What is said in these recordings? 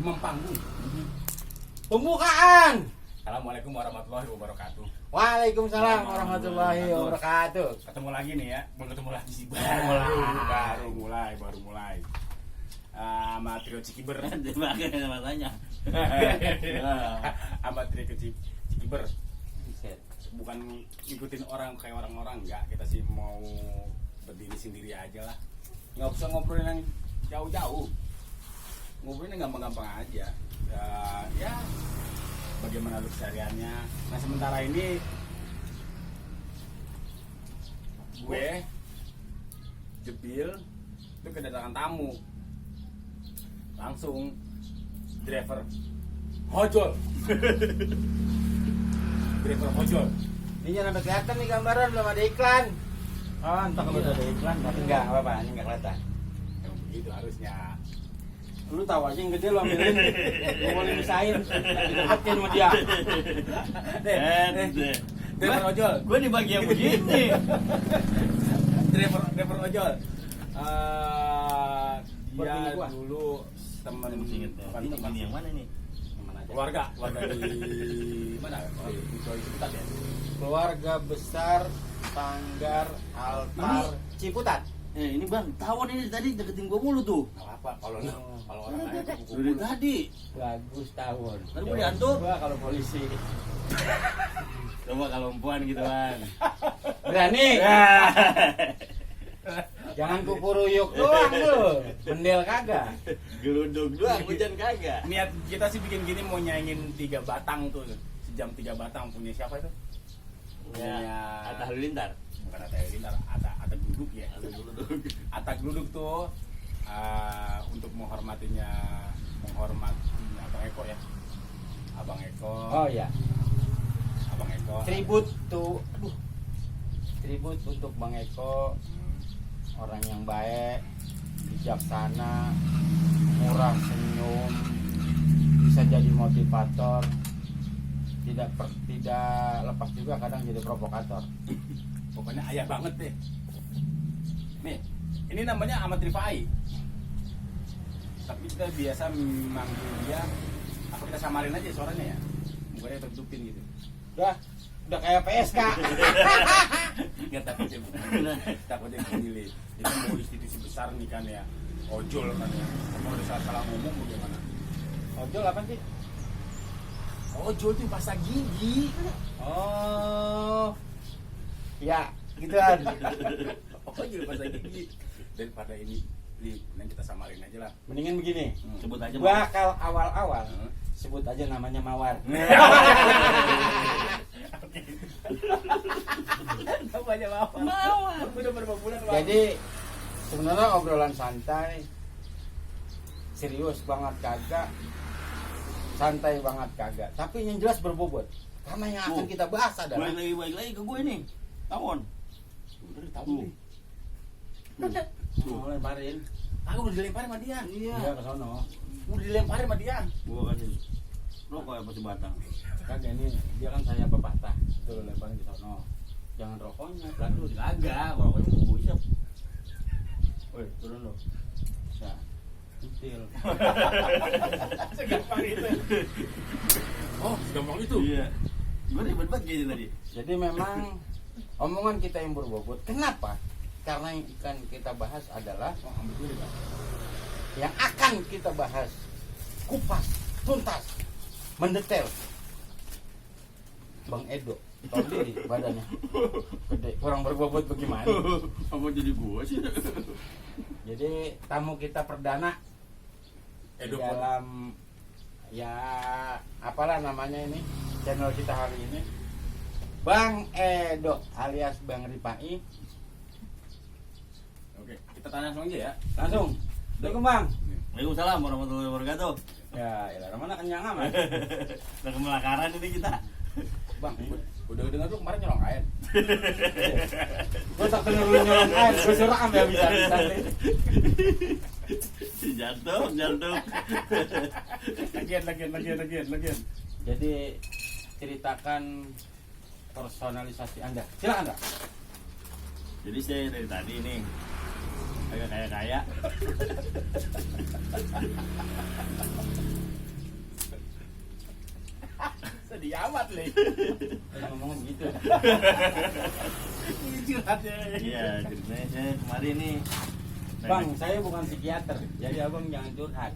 Mempanggung. Pembukaan. Assalamualaikum warahmatullahi wabarakatuh. Waalaikumsalam warahmatullahi wabarakatuh. Ketemu lagi nih ya, belum ketemu lagi sih. Baru mulai. Sama trio Cikiber. Dipakai matanya. Sama trio Cikiber. Bukan ngikutin orang kayak orang-orang, enggak. Kita sih mau berdiri sendiri aja lah. Nggak usah ngobrolin yang jauh-jauh. Ngobrolin yang gampang-gampang aja. Ya bagaimana lu kesehariannya. Nah sementara ini gue Jebil itu kedatangan tamu, langsung driver ojol. Driver ojol. Ini jangan sampai kelihatan nih gambaran, belum ada iklan. Oh, entah kalau udah ada iklan, tapi enggak apa-apa, ini enggak kelihatan. Emang begitu harusnya. Lu tahu aja yang gede lu ambilin. Lu boleh misahin, diketin sama dia. Driver ojol. Gue di bagian begini. Driver ojol. Dia Berpindah gua. dulu teman bukan Ini teman yang mana nih? keluarga di mana? Di Ciputat ya. Keluarga besar Sanggar Altar Ciputat. Ini bang, tawon ini tadi deketin gue mulu tuh. Nggak apa kalau orang lain Dari tadi. Bagus tahun. Kan gua diantuk. Gua kalau polisi. Coba kalau perempuan gitu bang. Berani. Jangan kukuruyuk doang lu. Mendel kagak. Geluduk doang, hujan kagak. Niat kita sih bikin gini mau nyaingin 3 batang tuh. Sejam 3 batang punya siapa itu? Ya, Atta Halilintar. Bukan Atta Halilintar, Atta Gluduk ya. Atta Gluduk tuh untuk menghormati Abang Eko ya. Abang Eko. Oh ya. Abang Eko. Tribut tuh. Aduh. Tribut untuk Bang Eko. Orang yang baik, bijaksana, murah senyum, bisa jadi motivator, tidak lepas juga kadang jadi provokator. Pokoknya ayah banget deh. Nih, ini namanya Ahmad Rifai. Tapi kita biasa manggil dia, apa kita samarin aja suaranya ya? Mukanya tertutupin gitu. Udah kayak PSK. Nggak takutnya pemilih. Ini mau institusi besar nih kan ya, ojol kan ya. Kalau ada salah ngomong bagaimana? Ojol apa sih? Ojol itu pasta gigi. Oh, ya, gituan. Ojol pasta gigi. Daripada ini yang kita samarin aja lah. Mendingan begini. Sebut aja Gua kalau awal-awal sebut aja namanya Mawar. Namanya Mawar. Udah berapa bulan? Jadi sebenarnya obrolan santai, serius banget kagak, santai banget kagak. Tapi yang jelas berbobot. Karena yang akan kita bahas adalah Baik lagi ke gue nih. Tawon. Udah tahu nih. mau lemparin. Aku udah dilemparin sama dia. Iya ke sono. Udah dilemparin sama dia. Gue kasih rokok ya pasti batang. Kagak ini dia kan saya apa patah. Tuh lemparin ke sono. Jangan rokoknya, pelan dulu. Kagak, rokoknya mau gue isep. Woi, turun lo. Bisa. Kecil. Segampang itu. Oh, segampang itu. Iya. Gue ribet banget gini tadi. Jadi memang omongan kita yang berbobot. Kenapa? Karena yang akan kita bahas adalah yang akan kita bahas kupas, tuntas, mendetail. Bang Edo, tahu diri badannya gede, kurang berbobot bagaimana? Apa jadi gue sih? Jadi tamu kita perdana Edo dalam ya apalah namanya ini channel kita hari ini, Bang Edo alias Bang Rifai. Oke, kita tanya langsung aja ya. Langsung, Assalamualaikum Bang. Waalaikumsalam warahmatullahi wabarakatuh. Ya, ilah mana kenyang amat. Udah kemelakaran ini kita. Bang, udah dengar lu kemarin nyolong air. Gue tak kenal lu nyolong air, gue suruh ambil bisa-bisa. Jantung. Lagian. Jadi ceritakan personalisasi Anda. Silakan Kak. Jadi saya dari tadi nih agak kaya. Jadi amat nih. Ngomongin gitu. Ini curhatnya. Iya, ceritanya saya kemarin nih. Bang, saya bukan psikiater, jadi abang jangan curhat.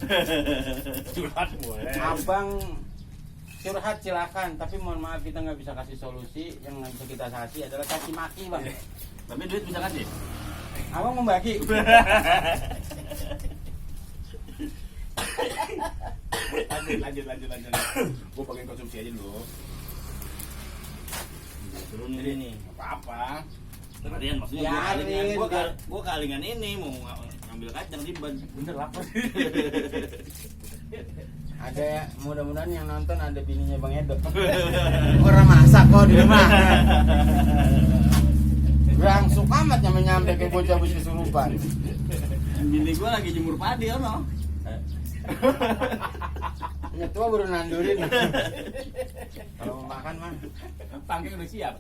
Curhat boleh. Abang curhat silakan, tapi mohon maaf kita nggak bisa kasih solusi. Yang nggak bisa kita kasih adalah caci maki, bang. Tapi duit bisa kasih. Abang membagi. Lanjut. Gue pengen konsumsi aja dulu. Turun ini nih. Apa-apa. Kalian maksudnya Ya, gua kalingan, Alin. gua kalingan ini mau ngambil kacang ribet. Bener lapar. Ada ya, mudah-mudahan yang nonton ada bininya Bang Edo. Orang masak kok di rumah. Langsung amat nyampe ke bocah bus kesurupan. Bini gua lagi jemur padi ono. Nyetua baru nandurin. Kalau mau makan mah. Pangking udah siap.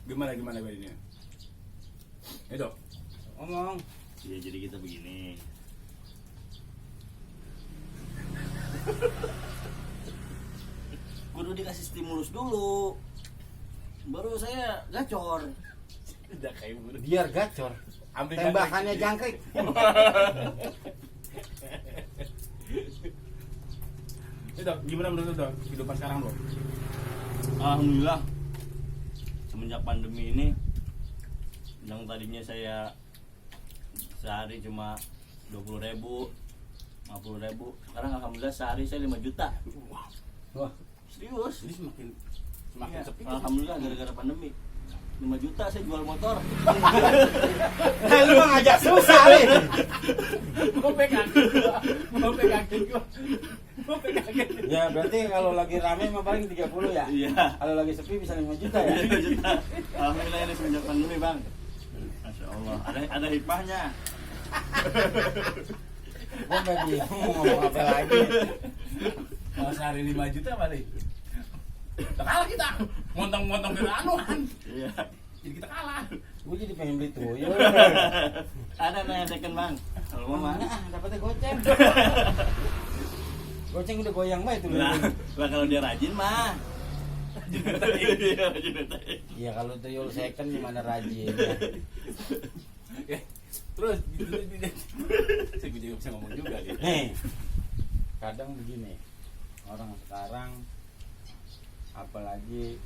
Gimana ini? Edo. Ngomong. Iya, jadi kita begini. Kudu dikasih stimulus dulu. Baru saya gacor. Udah kayak bener. Biar gacor. Ambil Tembakannya jangkrik. Edo, gimana menurut Edo kehidupan sekarang lo? Alhamdulillah. Semenjak pandemi ini, yang tadinya saya sehari cuma 20.000, 50.000, sekarang alhamdulillah sehari saya 5 juta. Wah, Serius? Jadi semakin Iya, sepi. alhamdulillah gara-gara pandemi. 5 juta saya jual motor. lu mah ngajak susah nih. Gue pegangin gua. Ya berarti kalau lagi rame mah paling 30 ya. Iya. Kalau lagi sepi bisa 5 juta ya. 5 juta. Alhamdulillah ini semenjak pandemi, Bang. Masya Allah. Ada hikmahnya. Gua nggak bingung mau ngomong apa lagi. Kalau sehari 5 juta balik. Udah kalah kita. Montong-montong dari anuan. Iya. Jadi kita kalah. Gua jadi pengen beli tuyul. Ada nanya second, Bang. Kalau mau Mana mana? dapatnya goceng. Goceng udah goyang banget tuh. Lah kalau dia rajin mah. Iya, rajin betain. Iya kalau tuyul second gimana rajin. Ya, terus saya juga bisa ngomong juga nih. Nih, kadang begini, orang sekarang apalagi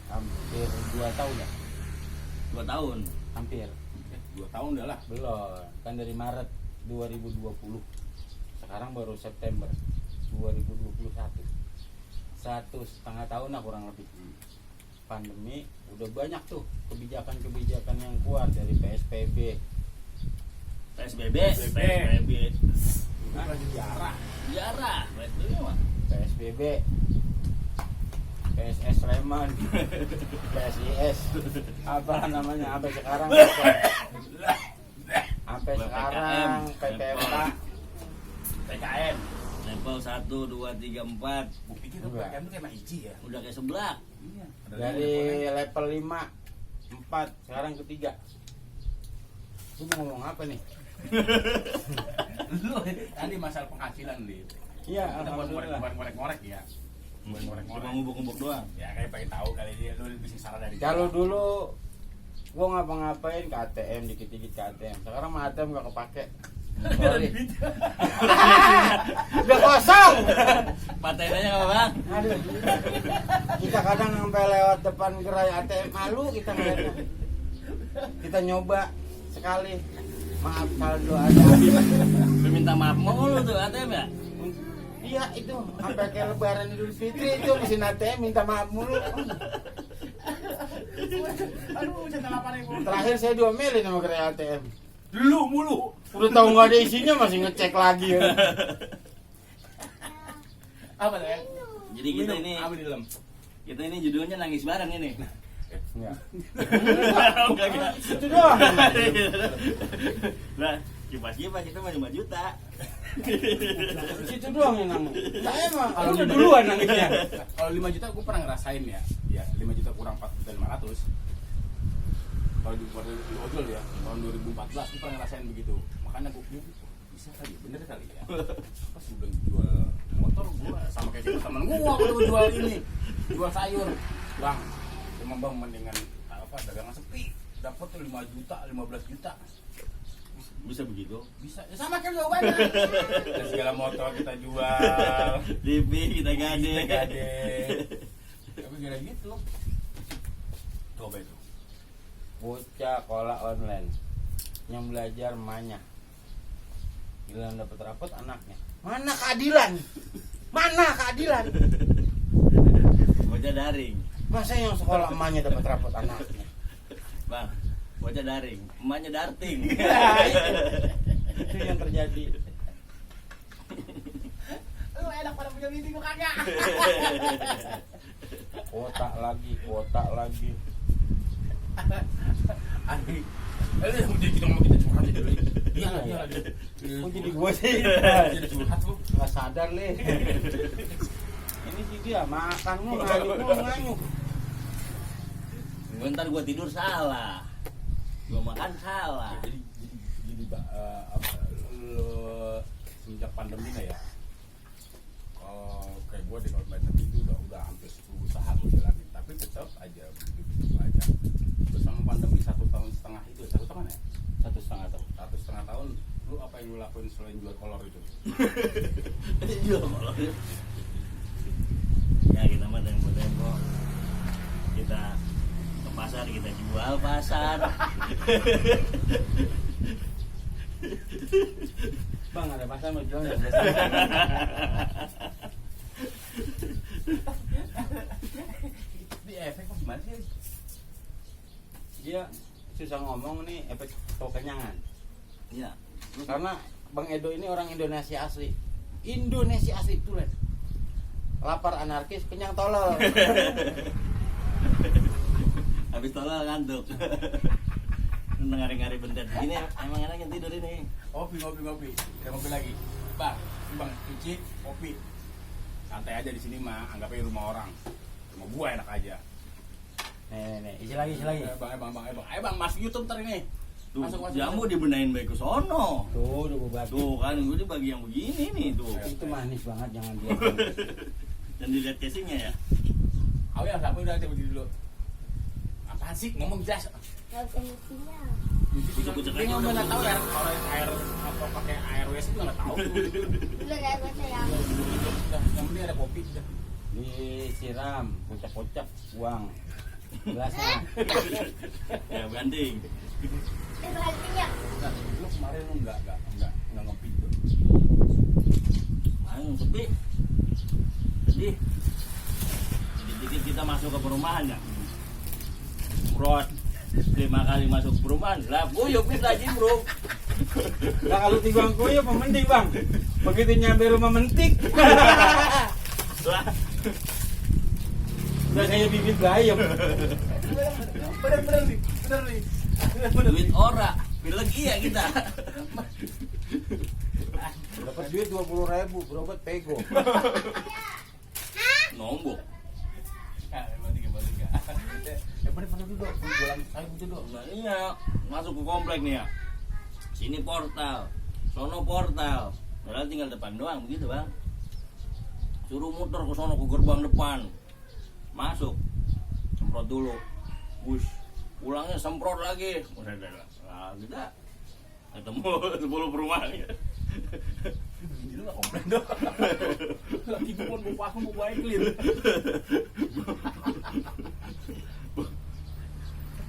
hampir 2 tahun ya, 2 tahun. hampir 2 tahun udah lah. belum, kan dari Maret 2020, sekarang baru September 2021, 1,5 tahun lah kurang lebih. Pandemi udah banyak tuh kebijakan-kebijakan yang keluar dari PSBB. PSBB. Nah, lagi diarah. Jarah, betul ya, Pak. PSBB, PSS Sleman, PSIS, apa namanya, sampai sekarang PPMK, PKM. Level 1, 2, 3, 4. Gue pikir tuh PKM tuh kayak IC ya. Udah kayak sebelah. Iya. dari level 5, 4, sekarang ketiga. Lu mau ngomong apa nih? Lu tadi masalah penghasilan nih. Iya, Kita buat alhamdulillah. ngorek-ngorek ya. Buat Cuma ngorek-ngorek. ngubuk-ngubuk doang. Ya kayak pengen tahu kali ini lu bisnis saran dari Kalau dulu gua ngapa-ngapain ke ATM, dikit-dikit ke ATM. Sekarang mah ATM gak kepake. Sorry. Udah kosong. Paten aja nggak, Bang? Aduh. Kita kadang sampai lewat depan gerai ATM malu kita ngeliatnya. Kita nyoba sekali. Maaf saldo ada. Lu minta maaf mulu tuh ATM ya? Iya itu sampai kayak Lebaran Idul Fitri itu mesin ATM minta maaf mulu. Aduh, channel apa nih? Terakhir saya diomelin sama gerai ATM. Dulu mulu. Udah tahu nggak ada isinya masih ngecek lagi ya. Apa ya? Jadi kita Minum, ini apa di dalam? kita ini judulnya nangis bareng ini. Enggak. Enggak. Itu doang. Lah, kipas-kipas kita mah 5 juta. Situ doang yang nangis. Saya mah Kalau udah 5 duluan nangisnya. Kalau 5 juta gue pernah ngerasain ya. Ya, 5 juta kurang 4.500. Kalau di ojol ya, tahun 2014 gue pernah ngerasain begitu. Makanya gue bisa kali, bener kali ya. Pas udah jual motor, gue Gua sama kayak gitu temen gua udah jual ini, jual sayur. Bang, emang bang mendingan apa dagangan sepi, dapat tuh 5 juta, 15 juta. Bisa begitu? Bisa, ya sama kan jawabannya. Dan segala motor kita jual, TV kita gade. kita gade. Tapi kira gitu. Coba itu. Bocah sekolah online yang belajar emaknya, giliran dapat rapot anaknya. Mana keadilan? Mana keadilan? Bocah daring. Masa yang sekolah emaknya dapat rapot anaknya? Bang, bocah daring, emaknya darting. Itu yang terjadi. Lu enak pada punya bini gua kagak. Kuota lagi. Aneh. Lu jadi kita ngomong kita curhat aja dulu. Iya lah. Kok jadi gue sih? Jadi curhat lu. Nggak sadar leh. Ini sih dia makan lu nganyuk. Bentar gua tidur salah. Gua makan salah. Jadi lu semenjak pandemi ya. Kayak gue di tahun pandemi itu udah hampir 10 usaha gue jalanin, tapi tetap aja begitu aja. Terus sama pandemi 1,5 tahun itu, 1 tahun ya? 1,5 tahun. 1,5 tahun, lu apa yang lu lakuin selain jual kolor itu? Jual kolor. Ya kita mah tempo-tempo. Kita ke pasar, kita jual pasar. Bang ada pasar mau jual nggak? Di efek apa gimana sih? Dia susah ngomong nih efek kekenyangan. Iya. Karena Bang Edo ini orang Indonesia asli. Indonesia asli itu lah. Lapar anarkis, kenyang tolol. Habis tolol ngantuk. Ngari-ngari bentar. Gini emang enaknya tidur ini. Ngopi. Kita ngopi lagi. Bang, cuci, kopi. Santai aja di sini mah, anggapnya rumah orang. Rumah gua enak aja. Nih, isi lagi. Ayo bang, masuk YouTube ntar ini. Tuh, Masuk jamu YouTube. dibenahin baik ke sono. Tuh, udah gue bagi. Tuh kan gue dibagi yang begini nih tuh. Itu manis banget, jangan dia. Dan dilihat casingnya ya. Ayo ya, siapa udah coba dulu. Apaan sih? Ngomong jelas. Gak usah nyucinya. Kucek-kucek Dia aja ngomong udah. nggak tahu ya, kalau air apa pakai air WC itu nggak tahu. Udah gak gue sayang. Yang penting ada kopi. Disiram, kocak-kocak, uang. Gelasnya. Ya banding. Berhentinya. Nah, lu kemarin lu nggak ngopi tuh. Ayo sepi. Jadi dikit kita masuk ke perumahan ya. Brot 5 kali masuk perumahan lah guyup bisa aja bro. Nah kalau timbang koyo mending bang. Begitu nyampe rumah mentik. Lah Udah kayak bibit bayam. Bener nih. duit ora bilang iya kita. Dapat duit 20.000 berobat pego. Nombok. Bener duduk. Jualan saya duduk. Nah iya masuk ke komplek nih ya. Sini portal, sono portal. Padahal tinggal depan doang begitu bang. Suruh muter ke sono ke gerbang depan. Masuk, semprot dulu, push, pulangnya semprot lagi. Udah, nah, kita ketemu 10 perumahan. Ini lu nggak komplain dong. Lagi gue pun mau pasang mau baik clean.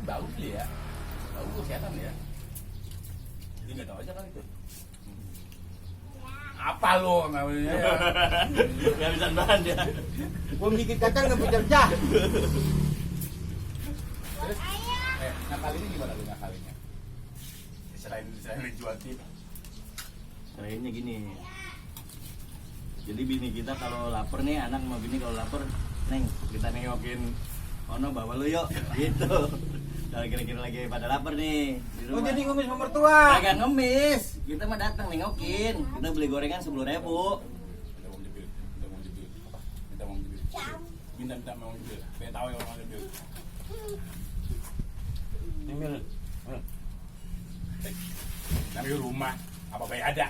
Bagus sih ya, bagus kesehatan ya. Jadi nggak tahu aja kan itu. Apa lo namanya? Gak bisa bahan ya. Gua dikit kacang nggak pecah. Terus, ngakalinnya gimana lu ngakalinnya? Selain jual tip. Kayaknya gini. Jadi bini kita kalau lapar nih, anak sama bini kalau lapar, neng kita nengokin ono bawa lu yuk, gitu. Kalau kira-kira lagi pada lapar nih di Oh rumah. jadi ngemis sama mertua. Kagak ngemis, kita mah datang nengokin. Kita beli gorengan 10.000. Minta mau jebil. Minta mau jebil. Pengen tahu ya orang jebil. Nyemil. Namanya rumah, apa baik ada.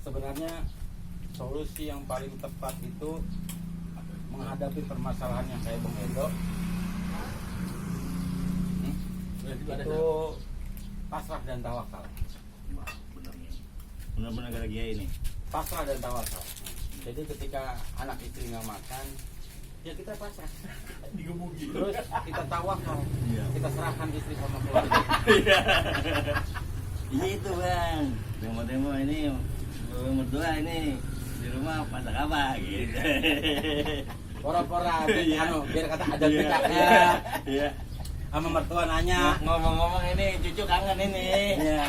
Sebenarnya solusi yang paling tepat itu menghadapi permasalahan yang kayak Bang Edo itu pasrah dan tawakal. Wah, bener nih. Bener-bener kata Kiai ini. Pasrah dan tawakal. Jadi ketika anak istri nggak makan, ya kita pasrah. Digebuki. Terus kita tawakal. Iya. Kita serahkan istri sama keluarga. Iya itu bang. Demo-demo ini berdua ini di rumah masak apa gitu. Pora-pora, Iya. biar kata ada bedanya. Iya. Sama mertua nanya. Ngomong-ngomong ini cucu kangen ini. Iya.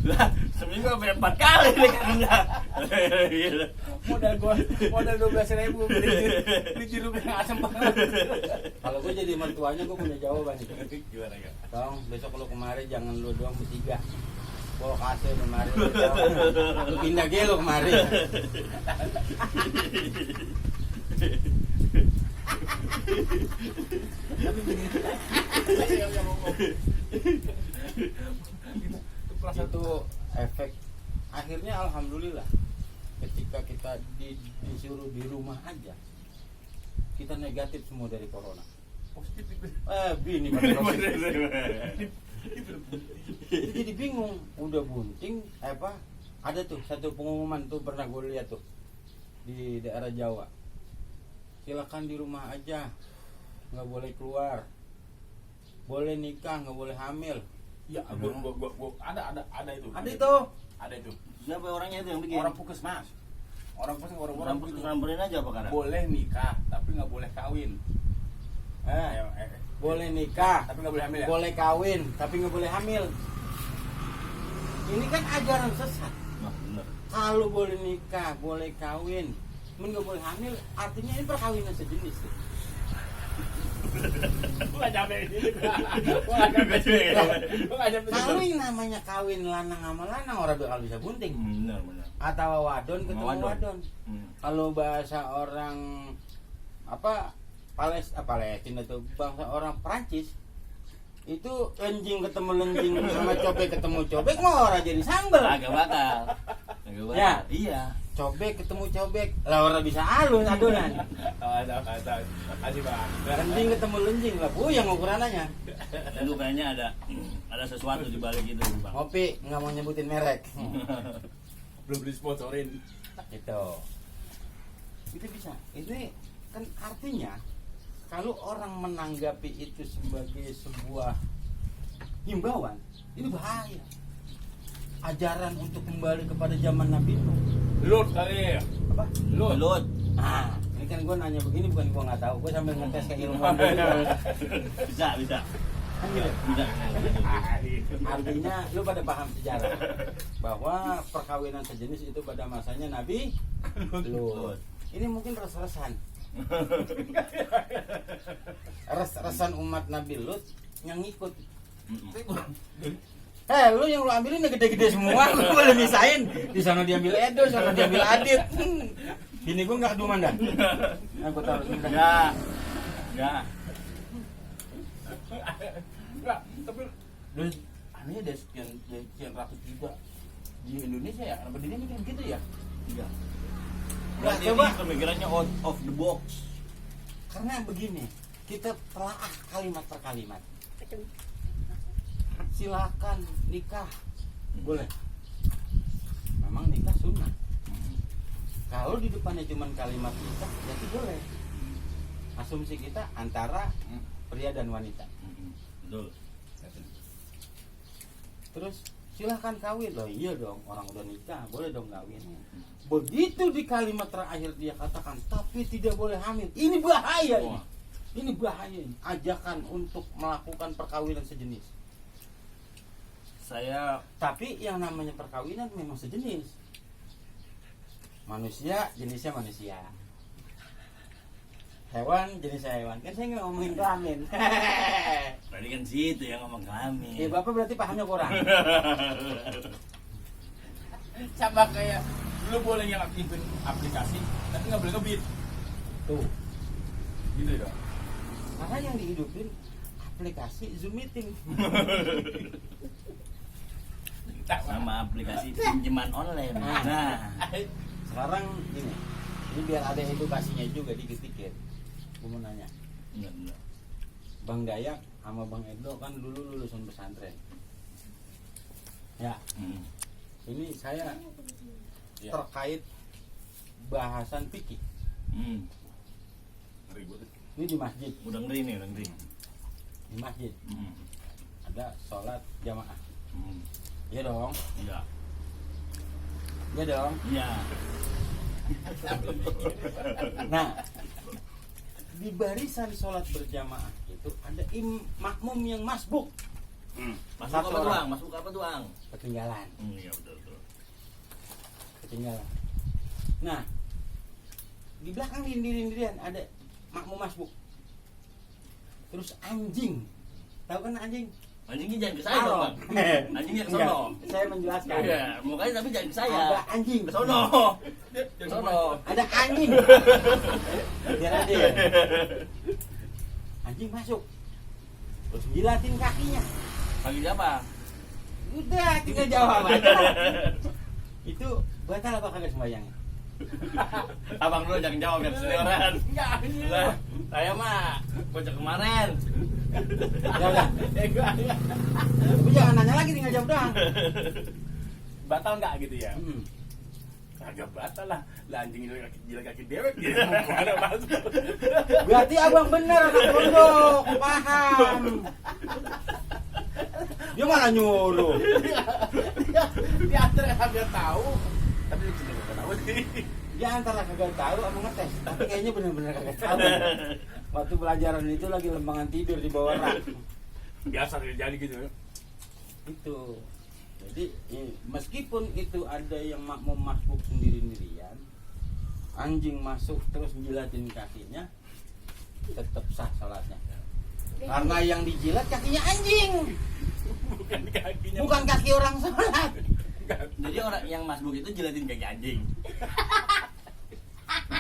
Lah seminggu sampai 4 kali nih kangennya. Gitu. Modal 12.000 beli jeruk yang asam banget. Kalau gue jadi mertuanya gue punya jawaban itu. Gimana Kak? Tolong besok lu kemari jangan lu doang bertiga. Bawa kasih kemari. Lu pindah ge lu kemari. Itu efek. Akhirnya alhamdulillah ketika kita disuruh di rumah aja kita negatif semua dari corona. Positif itu. Bini pada positif. Jadi bingung, udah bunting apa? Ada tuh satu pengumuman tuh pernah gue lihat tuh di daerah Jawa. Silakan di rumah aja, nggak boleh keluar, boleh nikah, nggak boleh hamil. Ya, gua ada itu. Ada itu. Ada itu. Siapa orangnya itu yang bikin? Orang puskesmas. Orang Orang begitu. samperin aja apa karena? Boleh nikah, tapi nggak boleh kawin. Boleh nikah, Tapi nggak boleh hamil ya. boleh kawin, tapi nggak boleh hamil. Ini kan ajaran sesat. Nah, bener. Kalau boleh nikah, boleh kawin, nggak boleh hamil, artinya ini perkawinan sejenis. Tuh. Gua nggak nyampe di sini. Gua nggak nyampe. Kalau yang namanya kawin lanang sama lanang orang bakal bisa bunting. Bener. Atau wadon ketemu Wadon. wadon. Kalau bahasa orang apa Palestina tuh bangsa orang Prancis itu lenjing ketemu lenjing sama cobek ketemu cobek mau orang jadi sambel. Agak bakal. Ya. Iya. Cobek ketemu cobek lah orang bisa halus adonan. Kasih Bang. Lenjing ketemu lenjing lah yang ukurannya. Itu kayaknya ada sesuatu di balik itu, Bang. Ngopi nggak mau nyebutin merek. Belum disponsorin. Itu bisa. Ini kan artinya kalau orang menanggapi itu sebagai sebuah himbauan, ini bahaya. Ajaran untuk kembali kepada zaman Nabi Nuh. Lut kali. Apa? Lut. Ah, ini kan gue nanya begini bukan gue nggak tahu. Gue sambil ngetes keilmuan dulu. Bisa. Kan gitu. Bisa. Artinya lu pada paham sejarah bahwa perkawinan sejenis itu pada masanya Nabi Lut. Ini mungkin res-resan. Res-resan umat Nabi Lut yang ngikut. Lu yang lu ambilin udah gede-gede semua, gue boleh misahin. Di sana diambil Edo, sana diambil Adit. Bini gue nggak keduman dah. Aku taruh sini dah. Ya. Enggak, tapi anehnya ada sekian ratus juta di Indonesia ya. Kenapa dia mikir gitu ya? Iya. Nah, Berarti coba. ini pemikirannya out of the box. Karena begini, kita telaah kalimat per kalimat. Silakan nikah, boleh. Memang nikah sunnah. Kalau di depannya cuma kalimat nikah, jadi boleh. Asumsi kita antara pria dan wanita. Betul. Terus silahkan kawin loh, iya dong, orang udah nikah, boleh dong kawin. Begitu di kalimat terakhir dia katakan, tapi tidak boleh hamil. Ini bahaya ini. Ini bahaya ini. Ajakan untuk melakukan perkawinan sejenis. Tapi yang namanya perkawinan memang sejenis. Manusia jenisnya manusia. Hewan jenisnya hewan. Kan saya nggak ngomongin kelamin. Tadi kan situ yang ngomong kelamin. Ya bapak berarti pahamnya kurang. Sama kayak lu boleh ngaktifin aplikasi, tapi nggak boleh ngebit. Tuh. Gitu ya. Karena yang dihidupin aplikasi Zoom meeting. Sama aplikasi pinjaman online. Nah, Sekarang ini biar ada edukasinya juga dikit-dikit. Gue mau nanya, Benar. Bang Dayak sama Bang Edo kan dulu lulusan pesantren. Ya, ini saya Ya. terkait bahasan fikih. Ribut. Ini di masjid, Udah ngeri nih, udah ngeri. di masjid ada sholat jamaah. Iya dong, Iya. iya dong. Iya. Nah, di barisan sholat berjamaah itu ada makmum yang masbuk, Masuk Satu apa orang. doang? Masuk apa doang? ketinggalan. Iya betul. Ketinggalan. Nah, di belakang dindirian ada makmum masbuk. Terus anjing, tahu kan anjing? Anjingnya jangan ke saya dong, Haram. Bang. Anjingnya ke Enggak, sono. saya menjelaskan. Iya, mukanya tapi jangan ke saya. Ada anjing, Ke sono. Ke sono. ada anjing. Biar adil. Anjing masuk, terus jilatin kakinya. Panggil siapa? Udah, tinggal jawab aja. Itu batal apa kagak sembahyangnya? Abang dulu jangan jawab yang senior-an. Enggak, Lah, saya mah bocah kemarin. Ya udah. Tapi jangan nanya lagi, tinggal jawab doang. batal nggak gitu ya? Kagak batal lah. Lah anjing jilat kaki dewek dia mau kemana masuk? Berarti abang bener anak pondok, paham. Dia malah nyuruh. Dia antara kagak tahu, tapi dia cuma nggak tahu sih. Dia antara kagak tahu apa ngetes, tapi kayaknya bener-bener kagak tahu. Waktu pelajaran itu lagi lembangan tidur di bawah rak. Biasa terjadi gitu. Itu. Jadi meskipun itu ada yang makmum masbuk sendiri-sendirian, anjing masuk terus jilatin kakinya, tetap sah salatnya. Karena yang dijilat kakinya anjing, Bukan kakinya. bukan kaki orang sholat. Jadi orang yang masbuk itu jilatin kaki anjing.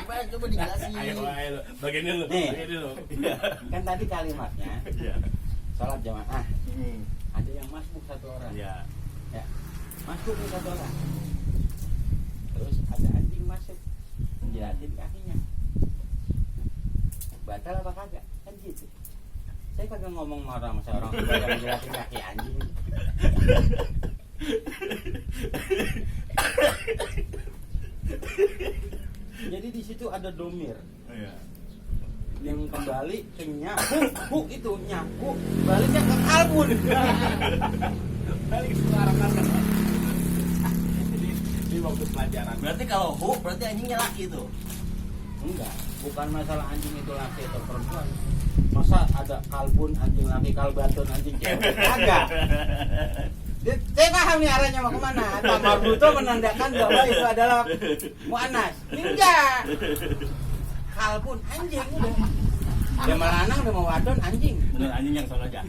Coba dijelasin. Ayo, bagian dulu. Nih. Bagian dulu. Kan tadi kalimatnya Iya. sholat jamaah, ada yang masbuk satu orang. Iya. Ya, masuk nih satu orang. Terus ada anjing masuk, menjilatin kakinya. Batal apa kagak? Kan gitu. Saya kagak ngomong marah sama seorang yang menjilatin kaki anjing. Jadi di situ ada domir Iya. yang kembali ke nyaku, itu nyaku, baliknya ke kalbun. Balik ke sekarang kan. Jadi di waktu pelajaran. Berarti kalau berarti anjingnya laki tuh. Enggak, bukan masalah anjing itu laki atau perempuan. Masa ada kalbun anjing laki, kalbatun anjing cewek? Kagak. Saya paham nih arahnya mau kemana. Tamar Bruto menandakan bahwa itu adalah mu'anas. Enggak. Kalbun anjing udah. Dia mau lanang, dia mau wadon anjing. Bener anjing yang sono aja.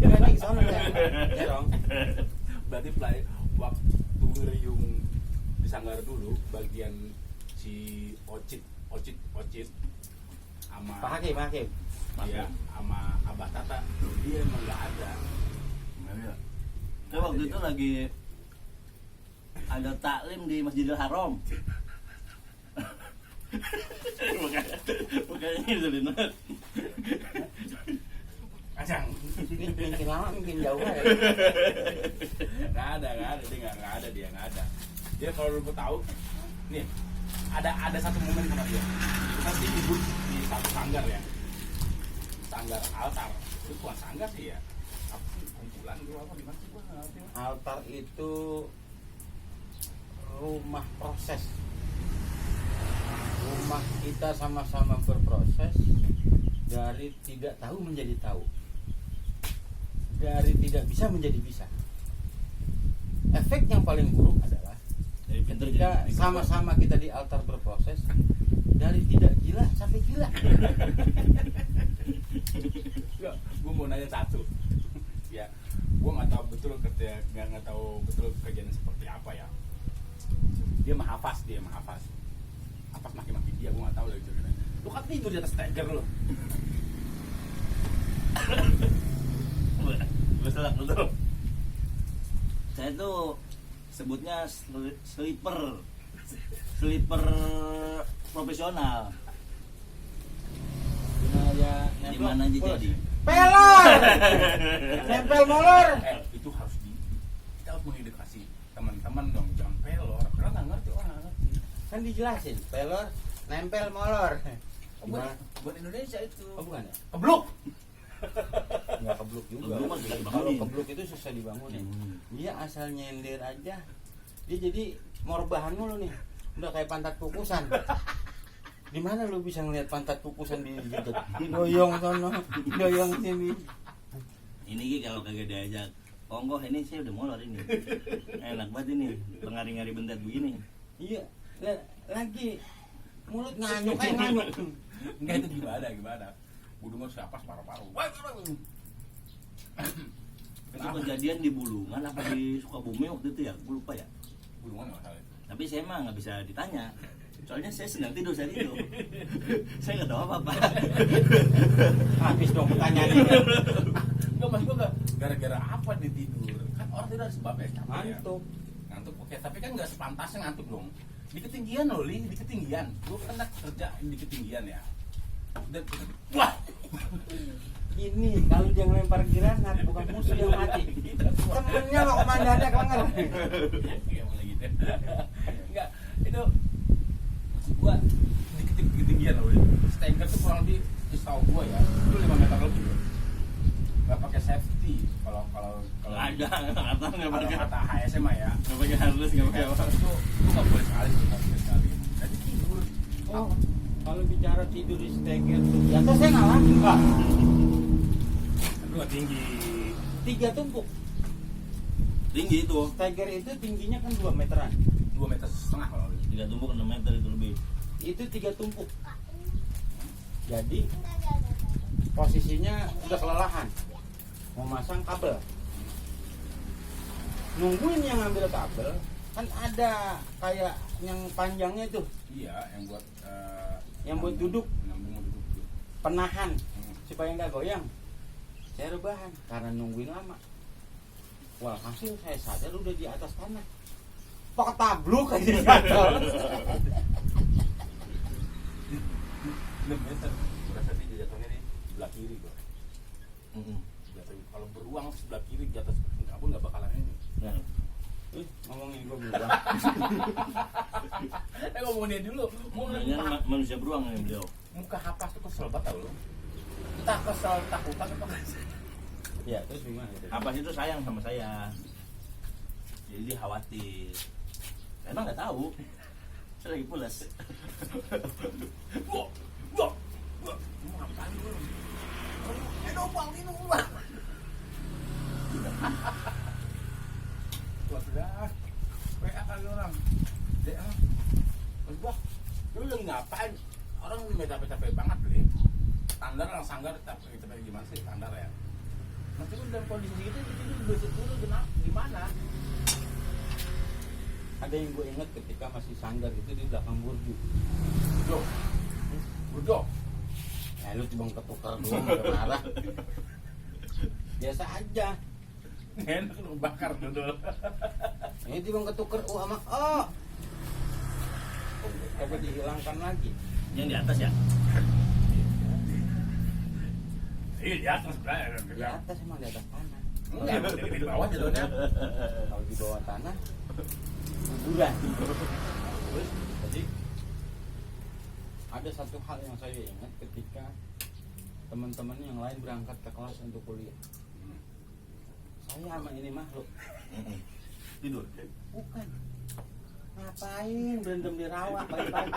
Dia anjing sono ya. Ya dong. Berarti waktu ngeriung di Sanggar dulu bagian si Ocit sama Pak Hakim. iya, sama Abah Tata dia emang nggak ada. Saya waktu itu lagi ada taklim di Masjidil Haram. Makanya nyusulin banget. Kacang. Mungkin lama, mungkin jauh ya. Nggak ada dia nggak ada. Dia kalau lu tahu, nih ada satu momen sama dia. Kita dibut di satu sanggar ya, sanggar altar. Itu bukan sanggar sih ya. Apa sih kumpulan dulu apa gimana sih gua nggak ngerti. Altar itu rumah proses. Rumah kita sama-sama berproses dari tidak tahu menjadi tahu, dari tidak bisa menjadi bisa. Efek yang paling buruk adalah Dari pinter ketika jadi sama-sama kita di altar berproses dari tidak gila sampai gila. Enggak, gua mau nanya satu. Ya, gua nggak tahu betul nggak tahu betul kerjanya seperti apa ya. Dia menghafaz. Apa maki-maki dia, gua nggak tahu lagi ceritanya. Lu kan tidur di atas steger lu. betul. Saya tuh sebutnya sleeper. Sleeper profesional. Nah, ya, Di mana aja jadi? pelor. Nempel molor. Itu harus kita harus mengedukasi teman-teman dong, jangan pelor. Orang nggak ngerti, orang nggak ngerti. Kan dijelasin, pelor, nempel molor. Gimana? Buat Indonesia itu. Oh bukan ya? Kebluk. Nggak kebluk juga. Kebluk mah susah Kalau dibangunin. kebluk itu susah dibangunin. Hmm. Dia asal nyender aja. Dia jadi morbahan mulu nih. Udah kayak pantat kukusan. Di mana lu bisa ngeliat pantat kukusan di gitu? Doyong sono, doyong sini. Ini Ki kalau kagak diajak onggoh ini saya udah molor ini. Enak banget ini, ngari-ngari bentet begini. Iya, lagi mulut nganyuk kayak nganyuk. Enggak itu gimana? Budungan siapa paru-paru. Itu kejadian di Bulungan apa di Sukabumi waktu itu ya? Gue lupa ya. Budungan nggak salah. Tapi saya mah nggak bisa ditanya. Soalnya saya sedang tidur saat itu. Saya nggak tahu apa-apa. Habis dong pertanyaannya. Enggak mas, gua gara-gara apa dia tidur? Kan orang tidur ada sebabnya, capek ya. Ngantuk. Ngantuk, oke. Tapi kan nggak sepantasnya ngantuk dong. Di ketinggian loh, Li, di ketinggian. Lu kan kerja di ketinggian ya. Dan, wah, Ini kalau dia ngelempar granat bukan musuh yang mati. Temennya mau komandannya kelengar. Enggak boleh gitu. Enggak, itu maksud gua di ketinggian loh. Stenger tuh kurang lebih, setahu gua ya, itu 5 meter lebih. Nggak pakai safety. Kalau Ada, nggak kalau pakai. kata HSM mah ya. Nggak pakai harus, nggak pakai apa. Itu nggak boleh sekali, nggak boleh sekali. Jadi tidur. Oh, kalau bicara tidur di steger tuh, ya tuh saya ngalamin pak. Aduh tinggi. 3 tumpuk. Tinggi itu. Steger itu tingginya kan 2 meteran. 2,5 meter kalau 3 tumpuk 6 meter itu lebih. Itu 3 tumpuk. Jadi posisinya udah kelelahan. Mau masang kabel. Nungguin yang ngambil kabel, kan ada kayak yang panjangnya itu, iya, yang buat yang buat duduk, nyambung duduk. penahan supaya nggak goyang. Saya rebahan karena nungguin lama. Walhasil saya sadar udah di atas tanah. Pak tabluk aja jatuh. 6 meter. Berasa dia jatuhnya di sebelah kiri gua. Jatuh kalau beruang sebelah kiri jatuh pun nggak bakalan ini. Nah, Ngomongin gua beruang. Ngomongin dia dulu. namanya manusia beruang nih beliau. Muka Hapas tuh kesel banget tau lu. Entah kesel, takutan apa kesel. Ya terus gimana? Apa itu sayang sama saya. Jadi dia khawatir. Saya emang nggak tahu. Saya lagi pulas. Wah, mau ngapain lu? Bang, minum bang. Wah sudah, WA kali orang. DA, wah, lu lagi ngapain? Orang ini capek-capek banget beli. Standar orang sanggar capek gimana sih standar ya? Nanti lu dalam kondisi gitu, itu besok dulu gimana? Ada yang gue ingat ketika masih sanggar itu di belakang burju. Burjo. Ya lu cuma ketukar doang udah marah. Biasa aja. Enak lu bakar dulu. Ini cuma ketukar sama oh. Coba dihilangkan lagi. Yang di atas ya? Iya di atas sebenarnya. Di atas emang di atas tanah. Enggak, di bawah jadinya. Kalau di bawah tanah kuburan. Terus, jadi Ada satu hal yang saya ingat ketika teman-teman yang lain berangkat ke kelas untuk kuliah. Saya sama ini makhluk. Tidur. Bukan. Ngapain berendam di rawa pagi-pagi?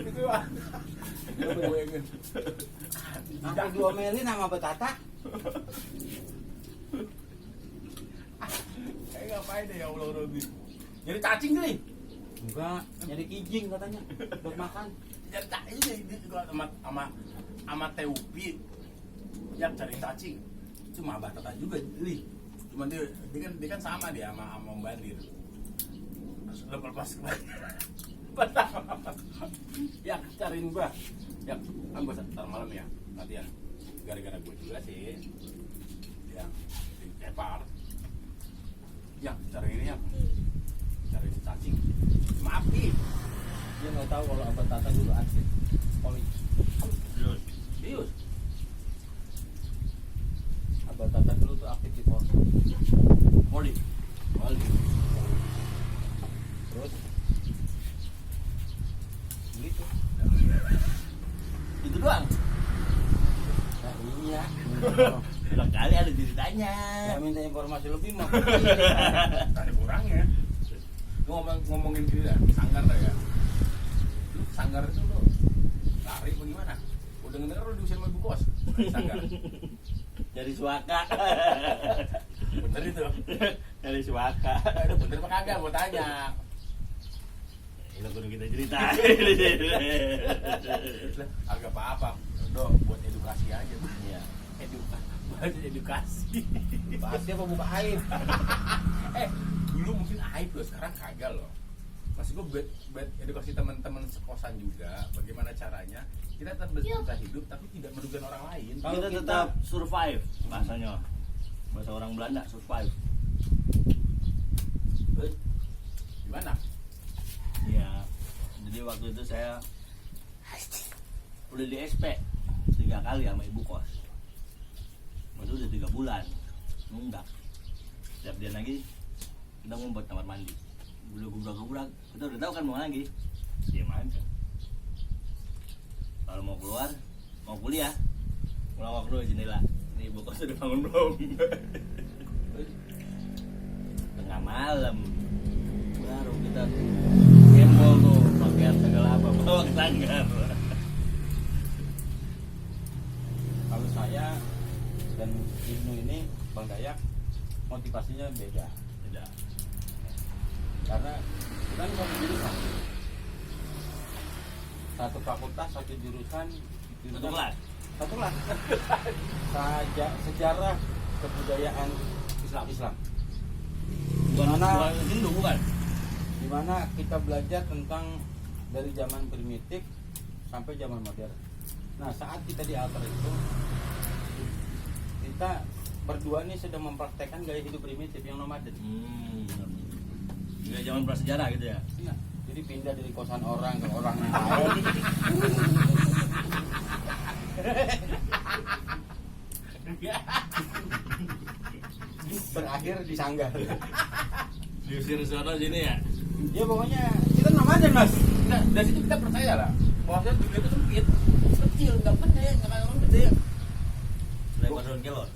itu gue ingin. Aku diomelin sama Betata. Kayak ngapain deh ya Allah Robi. Jadi cacing kali. Enggak, nyari kijing katanya buat makan. Jadi cacing ini juga sama Teupi yang cari cacing. Itu mah Batata juga li. Cuma dia kan sama dia sama Bandir. Lepas ya cariin gua. Ya kan gua ntar malam ya latihan. Gara-gara gua juga sih yang cepar. yang cari ini yang cari cacing. Maaf nih. Dia nggak tahu kalau Abah Tata dulu aktif poli. Bius. Abah Tata dulu tuh aktif di poli. Poli. Terus gitu. Itu doang. Nah, iya. Udah kali ada ceritanya. Ya minta informasi lebih mah. Ada kurangnya. Lu ngomongin gini dah, sanggar dah ya. Lu sanggar itu lu lari bagaimana? Udah denger lu diusir sama ibu kos. Sanggar. Dari suaka. Bener itu. Dari suaka. Aduh bener apa kagak gua tanya. Ini kudu kita cerita. Agak apa-apa. Udah buat edukasi aja. Iya. Edukasi. Pasti apa buka aib? Dulu mungkin aib loh, sekarang kagak loh. Masih gue buat edukasi teman-teman sekosan juga. Bagaimana caranya kita tetap bisa hidup tapi tidak merugikan orang lain. Kalau Kita kita- tetap survive bahasanya. Bahasa orang Belanda survive. Gimana? Iya. Jadi waktu itu saya udah di SP 3 kali sama ibu kos. Itu udah 3 bulan nunggak. Setiap dia lagi kita ngumpet kamar mandi. Udah gubrak-gubrak, kita udah tahu kan mau lagi. Diam aja. Kalau mau keluar, mau kuliah, ngelawak dulu jendela. Ini ibu kos udah bangun belum? Tengah malam baru kita gembol tuh pakaian segala apa bawa ke sanggar. Kalau saya dan Ibnu ini Bang Dayak motivasinya beda. Tidak. Karena kita kan satu jurusan, satu fakultas, satu jurusan, Satu kelas. satu kelas. Sejarah kebudayaan Islam. Bukan Hindu bukan? Dimana kita belajar tentang dari zaman primitif sampai zaman modern. Nah, saat kita di altar itu, kita berdua nih sedang mempraktekkan gaya hidup primitif yang nomaden. Juga zaman prasejarah gitu ya. Iya. Jadi pindah dari kosan orang ke orang yang lain. Berakhir di sanggar. Diusir sana sini ya. Ya pokoknya kita nomaden, Mas. Nah, dari situ kita percaya lah bahwa dunia itu sempit, kecil, nggak gede, nggak kayak orang gede. Lebar daun kelor.